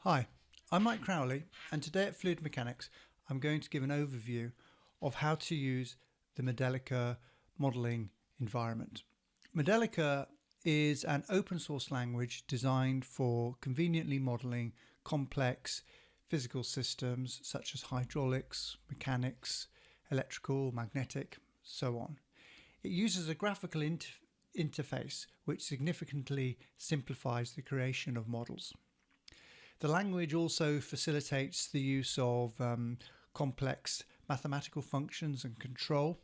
Hi, I'm Mike Crowley, and today at Fluid Mechanics I'm going to give an overview of how to use the Modelica modeling environment. Modelica is an open source language designed for conveniently modeling complex physical systems such as hydraulics, mechanics, electrical, magnetic, so on. It uses a graphical interface which significantly simplifies the creation of models. The language also facilitates the use of complex mathematical functions and control,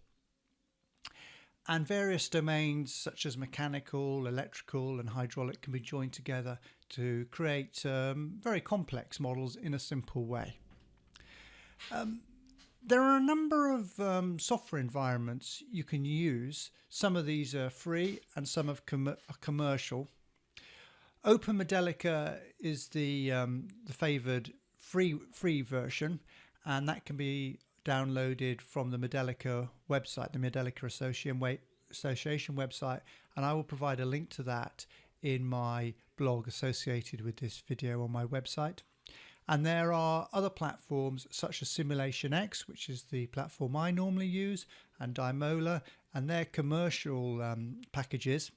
and various domains such as mechanical, electrical and hydraulic can be joined together to create very complex models in a simple way. There are a number of software environments you can use. Some of these are free and some are commercial. Open Modelica is the favoured free version, and that can be downloaded from the Modelica website, the Modelica Association website, and I will provide a link to that in my blog associated with this video on my website. And there are other platforms such as SimulationX, which is the platform I normally use, and Dymola, and they're commercial packages.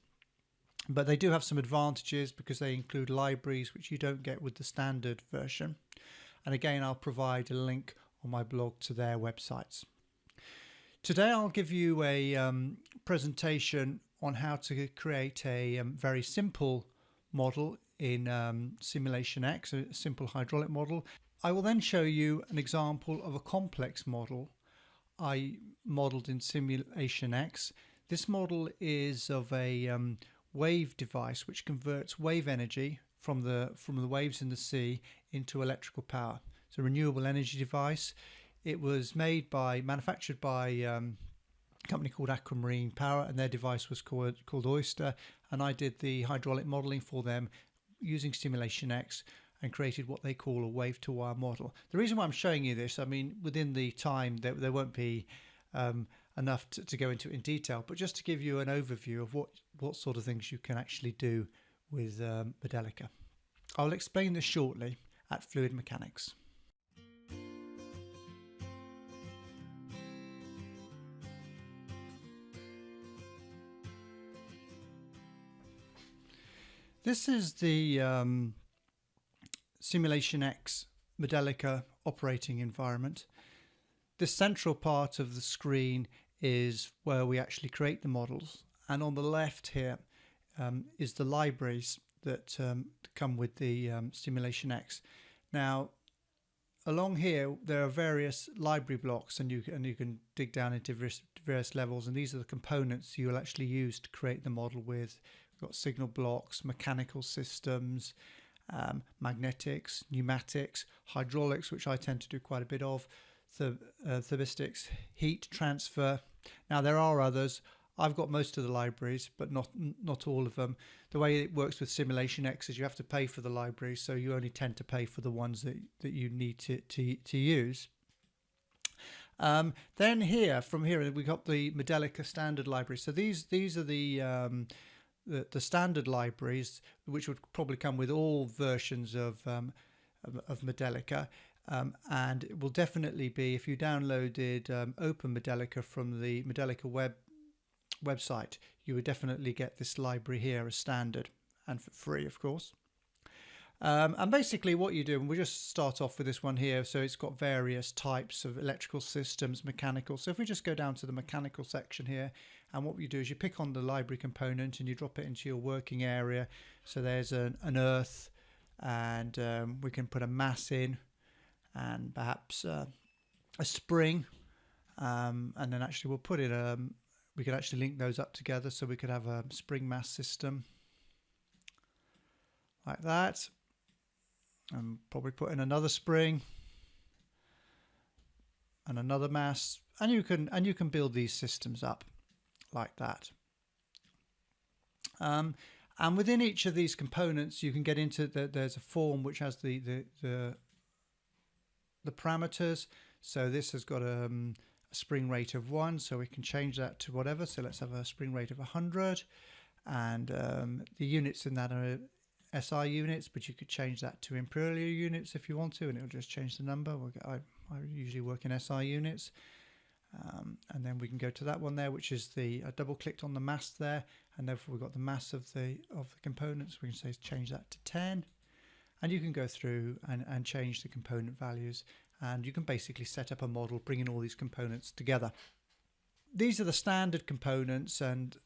But they do have some advantages because they include libraries which you don't get with the standard version. And again, I'll provide a link on my blog to their websites. Today I'll give you a presentation on how to create a very simple model in SimulationX, a simple hydraulic model. I will then show you an example of a complex model I modeled in SimulationX. This model is of a wave device which converts wave energy from the waves in the sea into electrical power. It's a renewable energy device. It was manufactured by a company called Aquamarine Power, and their device was called Oyster, and I did the hydraulic modeling for them using SimulationX and created what they call a wave-to-wire model. The reason why I'm showing you this, I mean, within the time there won't be enough to go into it in detail, but just to give you an overview of what sort of things you can actually do with Modelica. I'll explain this shortly at Fluid Mechanics. This is the SimulationX Modelica operating environment. The central part of the screen is where we actually create the models, and on the left here is the libraries that come with the SimulationX. Now, along here there are various library blocks, and you can dig down into various levels, and these are the components you will actually use to create the model with. We've got signal blocks, mechanical systems, magnetics, pneumatics, hydraulics, which I tend to do quite a bit of, thermistics, heat transfer. Now there are others. I've got most of the libraries, but not all of them. The way it works with SimulationX is you have to pay for the libraries, so you only tend to pay for the ones that you need to use. Then from here we got the Modelica standard library. So these are the standard libraries, which would probably come with all versions of Modelica. And it will definitely be, if you downloaded Open Modelica from the Modelica website, you would definitely get this library here as standard and for free, of course. And basically what you do, and we'll just start off with this one here. So it's got various types of electrical systems, mechanical. So if we just go down to the mechanical section here, and what you do is you pick on the library component and you drop it into your working area. So there's an earth, and we can put a mass in, and perhaps a spring, and then actually we'll put in we could actually link those up together, so we could have a spring mass system like that, and probably put in another spring and another mass, and you can build these systems up like that. And within each of these components you can get into there's a form which has the parameters. So this has got a spring rate of 1, so we can change that to whatever. So let's have a spring rate of 100, and the units in that are SI units, but you could change that to imperial units if you want to, and it'll just change the number. I usually work in SI units. And then we can go to that one there, which is I double clicked on the mass there, and therefore we've got the mass of the components. We can say change that to 10, and you can go through and change the component values, and you can basically set up a model bringing all these components together. These are the standard components, and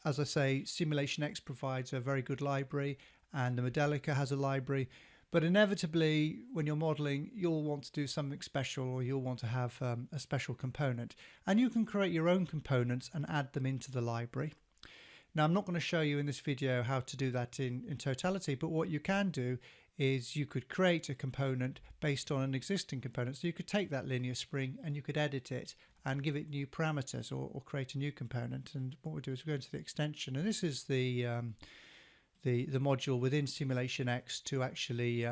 as I say, SimulationX provides a very good library, and the Modelica has a library. But inevitably, when you're modeling, you'll want to do something special, or you'll want to have a special component. And you can create your own components and add them into the library. Now, I'm not going to show you in this video how to do that in totality, but what you can do is you could create a component based on an existing component. So you could take that linear spring and you could edit it and give it new parameters, or create a new component. And what we'll do is we'll go into the extension, and this is the module within SimulationX to actually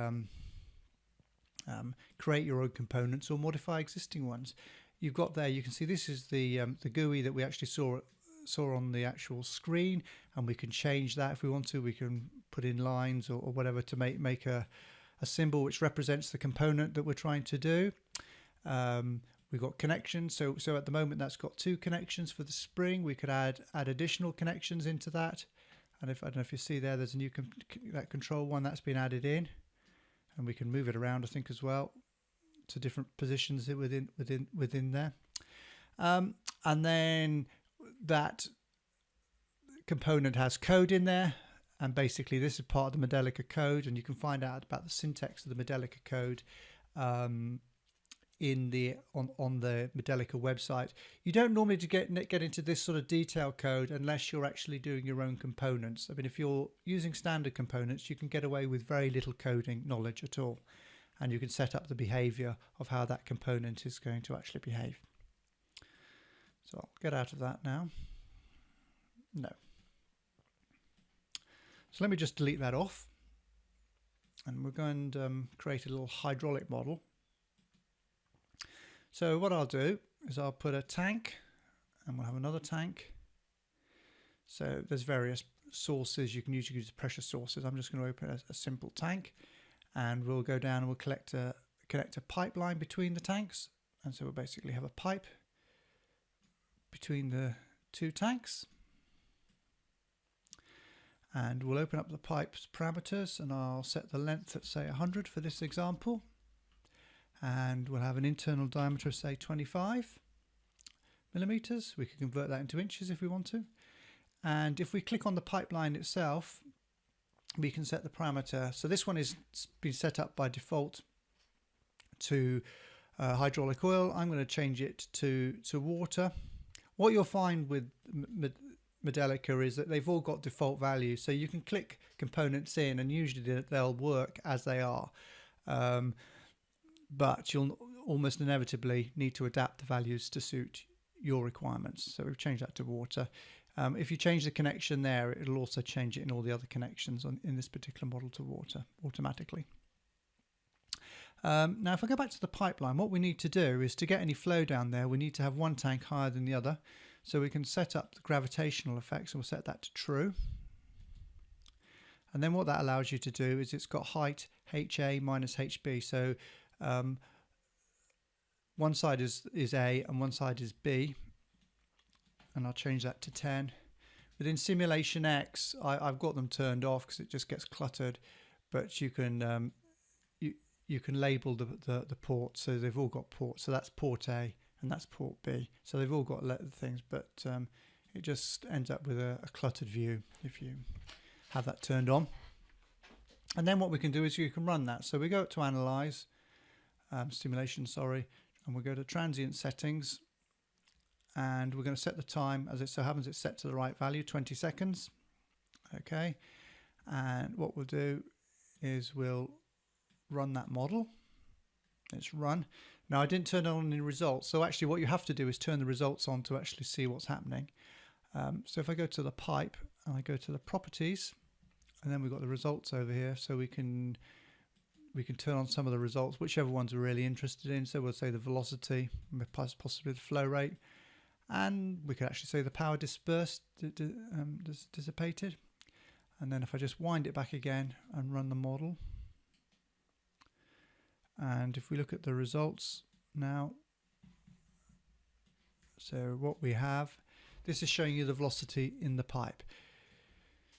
create your own components or modify existing ones. You've got there, you can see this is the GUI that we actually saw on the actual screen, and we can change that if we want to. We can put in lines or whatever to make a symbol which represents the component that we're trying to do. We've got connections, so at the moment that's got 2 connections for the spring. We could add additional connections into that. And I don't know if you see there's a new that control one that's been added in, and we can move it around, I think, as well to different positions within there. And then that component has code in there, and basically this is part of the Modelica code, and you can find out about the syntax of the Modelica code on the Modelica website. You don't normally get into this sort of detailed code unless you're actually doing your own components. I mean, if you're using standard components, you can get away with very little coding knowledge at all, and you can set up the behavior of how that component is going to actually behave. So I'll get out of that now. No. So let me just delete that off, and we're going to create a little hydraulic model. So what I'll do is I'll put a tank, and we'll have another tank. So there's various sources you can use. You can use pressure sources. I'm just going to open a simple tank, and we'll go down and we'll connect a pipeline between the tanks. And so we'll basically have a pipe between the 2 tanks. And we'll open up the pipe's parameters, and I'll set the length at, say, 100 for this example. And we'll have an internal diameter of, say, 25 millimeters. We can convert that into inches if we want to. And if we click on the pipeline itself, we can set the parameter. So this one is been set up by default to hydraulic oil. I'm going to change it to water. What you'll find with Modelica is that they've all got default values. So you can click components in, and usually they'll work as they are. But you'll almost inevitably need to adapt the values to suit your requirements. So we've changed that to water. If you change the connection there, it'll also change it in all the other connections in this particular model to water automatically. Now, if I go back to the pipeline, what we need to do is to get any flow down there, we need to have one tank higher than the other. So we can set up the gravitational effects, and we'll set that to true. And then what that allows you to do is it's got height HA minus HB. So one side is A and one side is B, and I'll change that to 10. Within SimulationX, I've got them turned off because it just gets cluttered, but you can you can label the ports, so they've all got ports. So that's port A and that's port B, so they've all got things, but it just ends up with a cluttered view if you have that turned on. And then what we can do is you can run that. So we go to analyze simulation, and we'll go to transient settings, and we're going to set the time. As it so happens, it's set to the right value, 20 seconds. Okay, and what we'll do is we'll run that model. It's run. Now I didn't turn on any results, so actually what you have to do is turn the results on to actually see what's happening. So if I go to the pipe and I go to the properties, and then we've got the results over here, so we can turn on some of the results, whichever ones we're really interested in. So we'll say the velocity, possibly the flow rate, and we could actually say the power dissipated. And then if I just wind it back again and run the model, and if we look at the results now, so what we have, this is showing you the velocity in the pipe.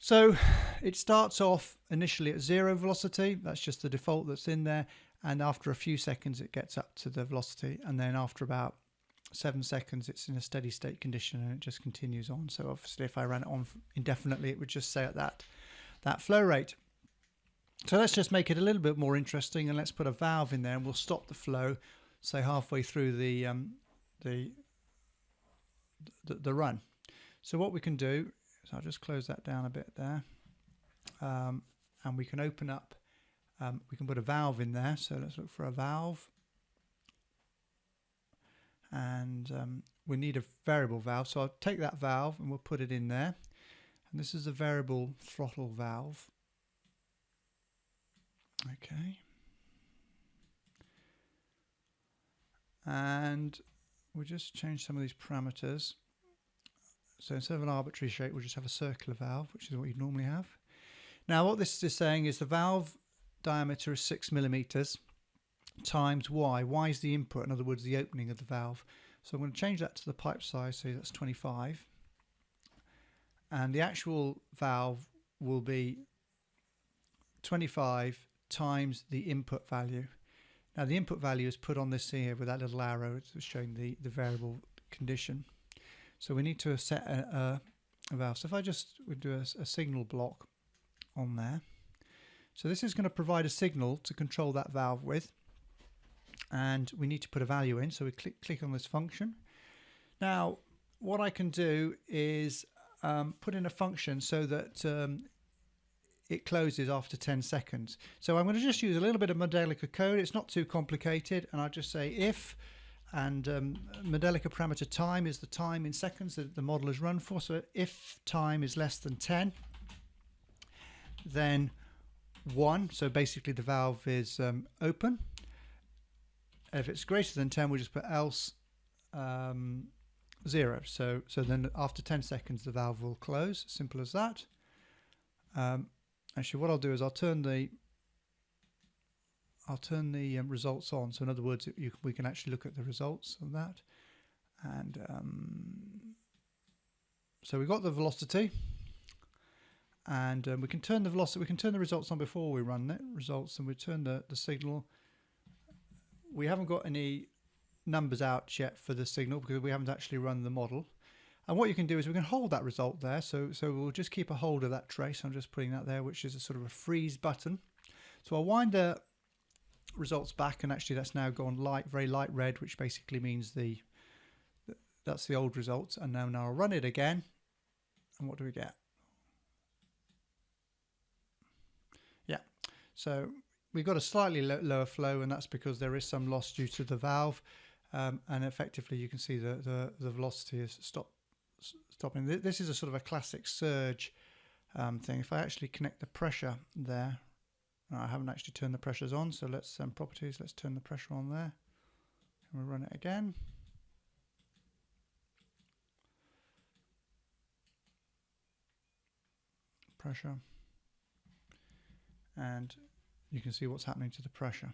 So it starts off initially at 0 velocity, that's just the default that's in there, and after a few seconds it gets up to the velocity, and then after about 7 seconds it's in a steady state condition and it just continues on. So obviously if I ran it on indefinitely it would just stay at that flow rate. So let's just make it a little bit more interesting, and let's put a valve in there and we'll stop the flow, say halfway through the run. So what we can do is I'll just close that down a bit there, and we can open up, we can put a valve in there. So let's look for a valve, and we need a variable valve, so I'll take that valve and we'll put it in there, and this is a variable throttle valve. Okay, and we'll just change some of these parameters. So instead of an arbitrary shape, we'll just have a circular valve, which is what you'd normally have. Now what this is saying is the valve diameter is 6 millimeters times y. Y is the input, in other words the opening of the valve. So I'm going to change that to the pipe size, so that's 25. And the actual valve will be 25 times the input value. Now the input value is put on this here with that little arrow, it's showing the variable condition. So we need to set a valve. So if I just would do a signal block on there. So this is going to provide a signal to control that valve with, and we need to put a value in. So we click on this function. Now what I can do is put in a function so that it closes after 10 seconds. So I'm going to just use a little bit of Modelica code. It's not too complicated, and I'll just say if, and Modelica parameter time is the time in seconds that the model is run for. So if time is less than 10, then 1. So basically the valve is open. If it's greater than 10, we'll just put else 0. So then after 10 seconds the valve will close. Simple as that. Actually, what I'll do is I'll turn the results on. So in other words, we can actually look at the results of that. And so we've got the velocity, and we can turn the velocity. We can turn the results on before we run the results, and we turn the signal. We haven't got any numbers out yet for the signal because we haven't actually run the model. And what you can do is we can hold that result there. So we'll just keep a hold of that trace. I'm just putting that there, which is a sort of a freeze button. So I'll wind the results back, and actually that's now gone light, very light red, which basically means that's the old results. And now I'll run it again, and what do we get? Yeah, so we've got a slightly lower flow, and that's because there is some loss due to the valve, and effectively you can see the velocity is stopping. This is a sort of a classic surge thing. If I actually connect the pressure there, I haven't actually turned the pressures on, so let's properties, let's turn the pressure on there, and we'll run it again. Pressure, and you can see what's happening to the pressure.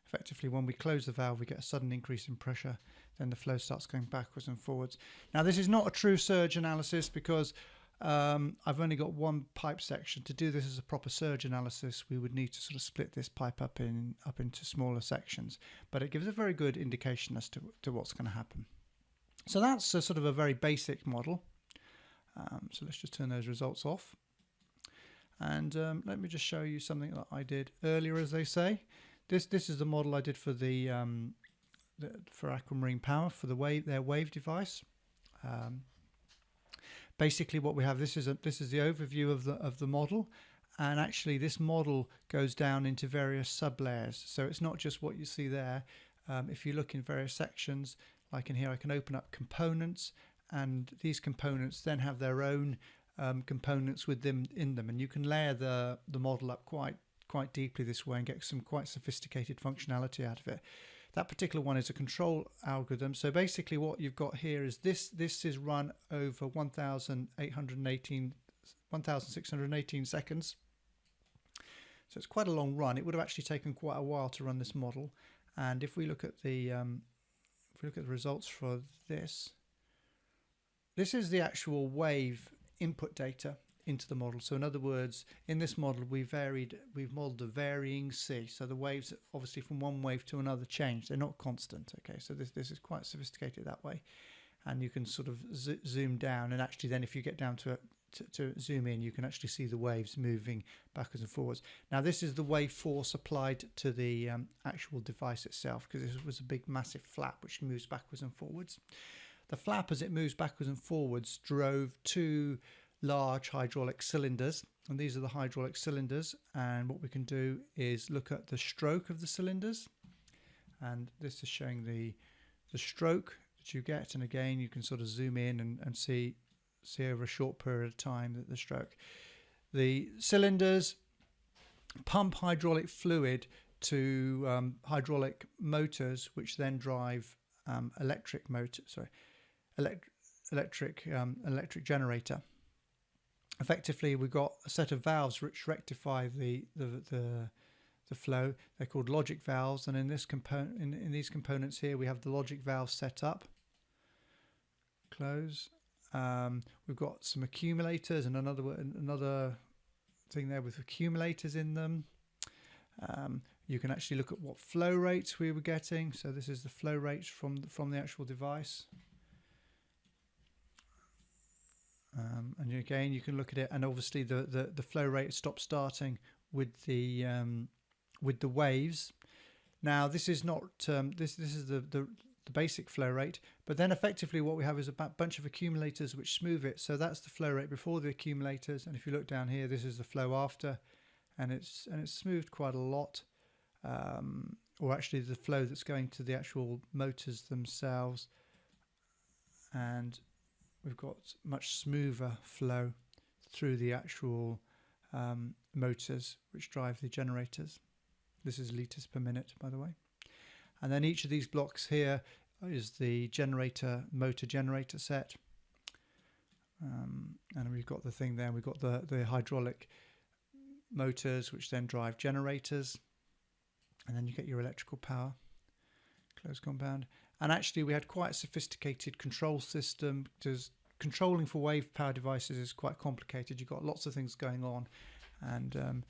Effectively, when we close the valve, we get a sudden increase in pressure, then the flow starts going backwards and forwards. Now this is not a true surge analysis because I've only got one pipe section. To do this as a proper surge analysis, we would need to sort of split this pipe up into smaller sections, but it gives a very good indication as to what's going to happen. So that's a sort of a very basic model. So let's just turn those results off, and let me just show you something that I did earlier, as they say. This is the model I did for for Aquamarine Power for their wave device. Basically, what we have, this is the overview of the model, and actually this model goes down into various sub layers. So it's not just what you see there. If you look in various sections, like in here, I can open up components, and these components then have their own components with them in them, and you can layer the model up quite deeply this way and get some quite sophisticated functionality out of it. That particular one is a control algorithm. So basically what you've got here is this is run over 1,818 1,618 seconds. So it's quite a long run. It would have actually taken quite a while to run this model. And if we look at the results for this, this is the actual wave input data into the model. So in other words, in this model we've modeled a varying C. So the waves obviously from one wave to another change. They're not constant. Okay, so this is quite sophisticated that way. And you can sort of zoom down, and actually then if you get down to zoom in, you can actually see the waves moving backwards and forwards. Now this is the wave force applied to the actual device itself, because this was a big massive flap which moves backwards and forwards. The flap, as it moves backwards and forwards, drove two large hydraulic cylinders, and these are the hydraulic cylinders. And what we can do is look at the stroke of the cylinders, and this is showing the stroke that you get. And again, you can sort of zoom in and see over a short period of time that the stroke. The cylinders pump hydraulic fluid to hydraulic motors, which then drive electric generator. Effectively, we've got a set of valves which rectify the flow. They're called logic valves, and in this in these components here, we have the logic valve set up. Close. We've got some accumulators, and another thing there with accumulators in them. You can actually look at what flow rates we were getting. So this is the flow rates from the actual device. And again, you can look at it, and obviously the flow rate stops starting with the waves. Now this is not this is the basic flow rate, but then effectively what we have is a bunch of accumulators which smooth it. So that's the flow rate before the accumulators, and if you look down here, this is the flow after, and it's smoothed quite a lot. Or actually the flow that's going to the actual motors themselves, and we've got much smoother flow through the actual motors which drive the generators. This is litres per minute, by the way. And then each of these blocks here is the motor generator set. And we've got the thing there, we've got the hydraulic motors which then drive generators. And then you get your electrical power, closed compound. And actually we had quite a sophisticated control system, because controlling for wave power devices is quite complicated. You've got lots of things going on, and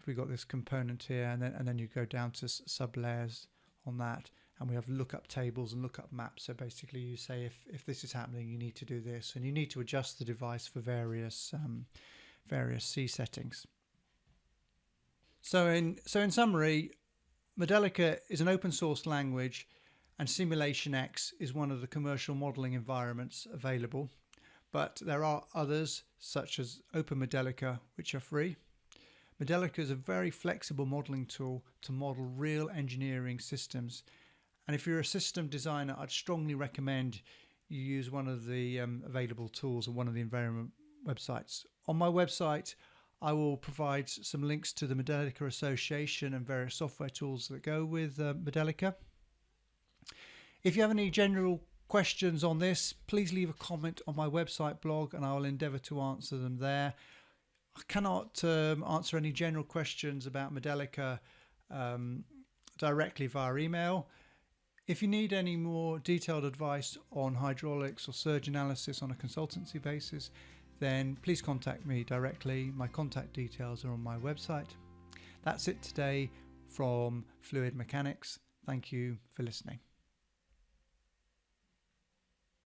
we got this component here, and then you go down to sub layers on that, and we have lookup tables and lookup maps. So basically you say if this is happening, you need to do this, and you need to adjust the device for various C settings. So in summary, Modelica is an open source language, and SimulationX is one of the commercial modeling environments available. But there are others, such as Open Modelica, which are free. Modelica is a very flexible modeling tool to model real engineering systems. And if you're a system designer, I'd strongly recommend you use one of the available tools on one of the environment websites. On my website, I will provide some links to the Modelica Association and various software tools that go with Modelica. If you have any general questions on this, please leave a comment on my website blog, and I will endeavour to answer them there. I cannot answer any general questions about Modelica directly via email. If you need any more detailed advice on hydraulics or surge analysis on a consultancy basis, then please contact me directly. My contact details are on my website. That's it today from Fluid Mechanics. Thank you for listening.